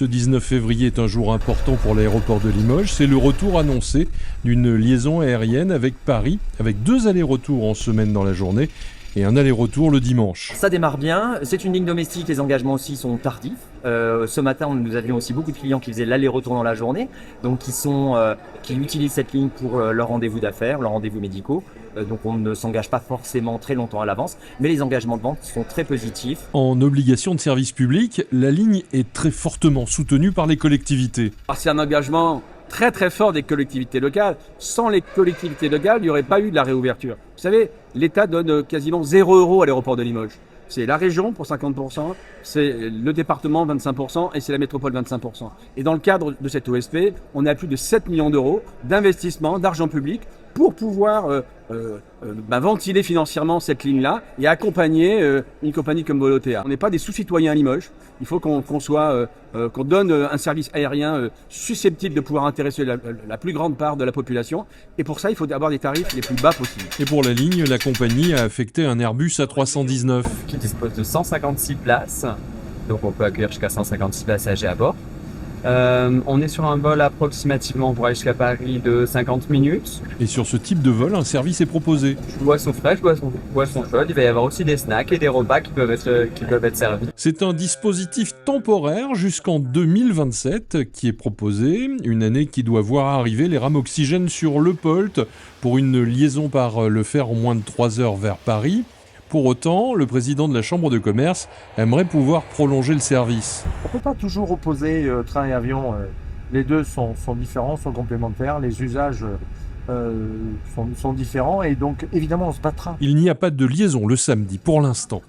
Ce 19 février est un jour important pour l'aéroport de Limoges. C'est le retour annoncé d'une liaison aérienne avec Paris, avec 2 allers-retours en semaine dans la journée et un aller-retour le dimanche. Ça démarre bien, c'est une ligne domestique, les engagements aussi sont tardifs. Ce matin, nous avions aussi beaucoup de clients qui faisaient l'aller-retour dans la journée, donc qui utilisent cette ligne pour leurs rendez-vous d'affaires, leurs rendez-vous médicaux. Donc on ne s'engage pas forcément très longtemps à l'avance, mais les engagements de vente sont très positifs. En obligation de service public, la ligne est très fortement soutenue par les collectivités. C'est un engagement très très fort des collectivités locales. Sans les collectivités locales, il n'y aurait pas eu de la réouverture. Vous savez, l'État donne quasiment 0 € à l'aéroport de Limoges. C'est la région pour 50%, c'est le département 25% et c'est la métropole 25%. Et dans le cadre de cette OSP, on a plus de 7 millions d'euros d'investissement, d'argent public pour pouvoir ventiler financièrement cette ligne-là et accompagner une compagnie comme Volotea. On n'est pas des sous-citoyens à Limoges. Il faut qu'on donne un service aérien susceptible de pouvoir intéresser la plus grande part de la population. Et pour ça, il faut avoir des tarifs les plus bas possibles. Et pour la ligne, la compagnie a affecté un Airbus A319. Qui dispose de 156 places. Donc on peut accueillir jusqu'à 156 passagers à bord. On est sur un vol approximativement pour aller jusqu'à Paris de 50 minutes. Et sur ce type de vol, un service est proposé. Boisson fraîche, boisson chaude. Il va y avoir aussi des snacks et des repas qui peuvent être servis. C'est un dispositif temporaire jusqu'en 2027 qui est proposé. Une année qui doit voir arriver les rames oxygène sur Le Polt pour une liaison par le fer en moins de 3 heures vers Paris. Pour autant, le président de la Chambre de commerce aimerait pouvoir prolonger le service. On ne peut pas toujours opposer train et avion. Les deux sont différents, sont complémentaires. Les usages sont différents et donc évidemment on se battra. Il n'y a pas de liaison le samedi pour l'instant.